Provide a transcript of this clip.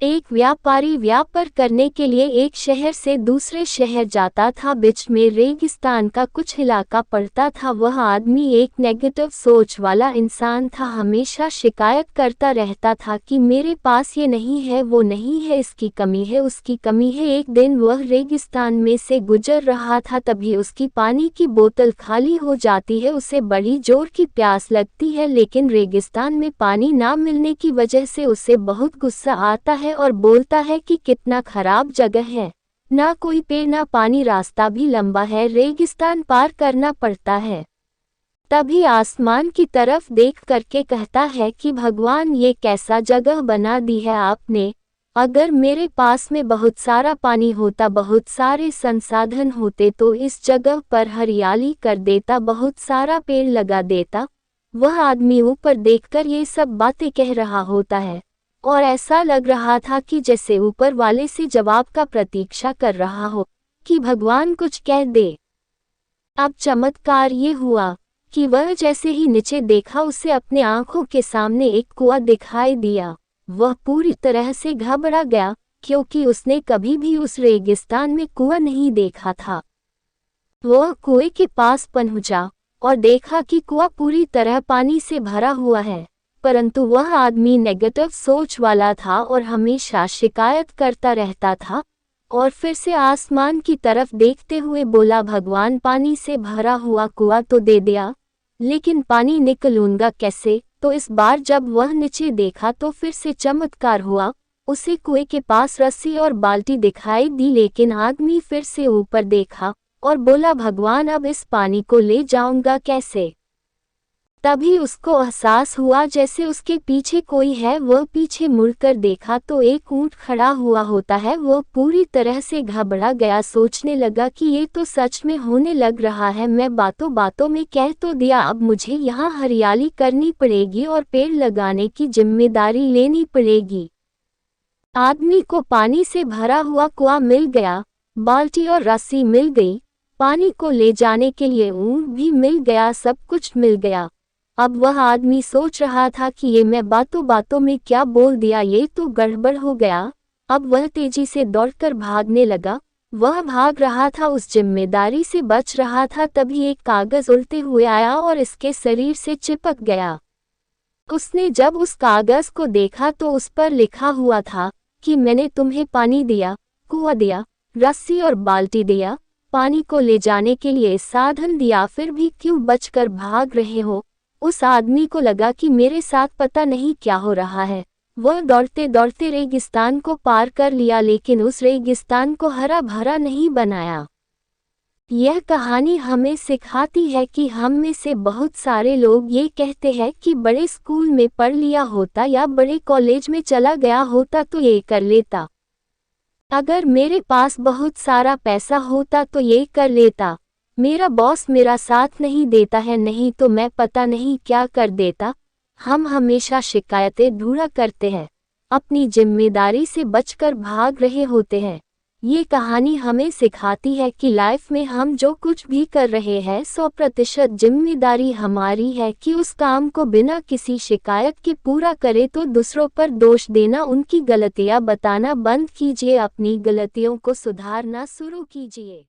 एक व्यापारी व्यापार करने के लिए एक शहर से दूसरे शहर जाता था। बीच में रेगिस्तान का कुछ इलाका पड़ता था। वह आदमी एक नेगेटिव सोच वाला इंसान था। हमेशा शिकायत करता रहता था कि मेरे पास ये नहीं है, वो नहीं है, इसकी कमी है, उसकी कमी है। एक दिन वह रेगिस्तान में से गुजर रहा था, तभी उसकी पानी की बोतल खाली हो जाती है। उसे बड़ी जोर की प्यास लगती है, लेकिन रेगिस्तान में पानी ना मिलने की वजह से उसे बहुत गुस्सा आता है और बोलता है कि कितना खराब जगह है, ना कोई पेड़ ना पानी, रास्ता भी लंबा है, रेगिस्तान पार करना पड़ता है। तभी आसमान की तरफ देख करके कहता है कि भगवान, ये कैसा जगह बना दी है आपने। अगर मेरे पास में बहुत सारा पानी होता, बहुत सारे संसाधन होते तो इस जगह पर हरियाली कर देता, बहुत सारा पेड़ लगा देता। वह आदमी ऊपर देखकर ये सब बातें कह रहा होता है और ऐसा लग रहा था कि जैसे ऊपर वाले से जवाब का प्रतीक्षा कर रहा हो कि भगवान कुछ कह दे। अब चमत्कार ये हुआ कि वह जैसे ही नीचे देखा, उसे अपने आंखों के सामने एक कुआं दिखाई दिया। वह पूरी तरह से घबरा गया क्योंकि उसने कभी भी उस रेगिस्तान में कुआं नहीं देखा था। वह कुएं के पास पहुंचा और देखा कि कुआं पूरी तरह पानी से भरा हुआ है, परंतु वह आदमी नेगेटिव सोच वाला था और हमेशा शिकायत करता रहता था। और फिर से आसमान की तरफ देखते हुए बोला, भगवान, पानी से भरा हुआ कुआं तो दे दिया, लेकिन पानी निकालूंगा कैसे। तो इस बार जब वह नीचे देखा तो फिर से चमत्कार हुआ। उसे कुएं के पास रस्सी और बाल्टी दिखाई दी, लेकिन आदमी फिर से ऊपर देखा और बोला, भगवान, अब इस पानी को ले जाऊंगा कैसे। तभी उसको एहसास हुआ जैसे उसके पीछे कोई है। वह पीछे मुड़कर देखा तो एक ऊंट खड़ा हुआ होता है। वह पूरी तरह से घबरा गया, सोचने लगा कि ये तो सच में होने लग रहा है। मैं बातों बातों में कह तो दिया, अब मुझे यहाँ हरियाली करनी पड़ेगी और पेड़ लगाने की जिम्मेदारी लेनी पड़ेगी। आदमी को पानी से भरा हुआ कुआं मिल गया, बाल्टी और रस्सी मिल गई, पानी को ले जाने के लिए ऊंट भी मिल गया, सब कुछ मिल गया। अब वह आदमी सोच रहा था कि ये मैं बातों बातों में क्या बोल दिया, ये तो गड़बड़ हो गया। अब वह तेजी से दौड़कर भागने लगा। वह भाग रहा था, उस जिम्मेदारी से बच रहा था। तभी एक कागज उड़ते हुए आया और इसके शरीर से चिपक गया। उसने जब उस कागज को देखा तो उस पर लिखा हुआ था कि मैंने तुम्हें पानी दिया, कुआं दिया, रस्सी और बाल्टी दिया, पानी को ले जाने के लिए साधन दिया, फिर भी क्यों बचकर भाग रहे हो। उस आदमी को लगा कि मेरे साथ पता नहीं क्या हो रहा है। वह दौड़ते दौड़ते रेगिस्तान को पार कर लिया, लेकिन उस रेगिस्तान को हरा भरा नहीं बनाया। यह कहानी हमें सिखाती है कि हम में से बहुत सारे लोग ये कहते हैं कि बड़े स्कूल में पढ़ लिया होता या बड़े कॉलेज में चला गया होता तो ये कर लेता, अगर मेरे पास बहुत सारा पैसा होता तो ये कर लेता, मेरा बॉस मेरा साथ नहीं देता है, नहीं तो मैं पता नहीं क्या कर देता। हम हमेशा शिकायतें ढूंढा करते हैं, अपनी जिम्मेदारी से बचकर भाग रहे होते हैं। ये कहानी हमें सिखाती है कि लाइफ में हम जो कुछ भी कर रहे हैं 100% जिम्मेदारी हमारी है कि उस काम को बिना किसी शिकायत के पूरा करें। तो दूसरों पर दोष देना, उनकी गलतियां बताना बंद कीजिए, अपनी गलतियों को सुधारना शुरू कीजिए।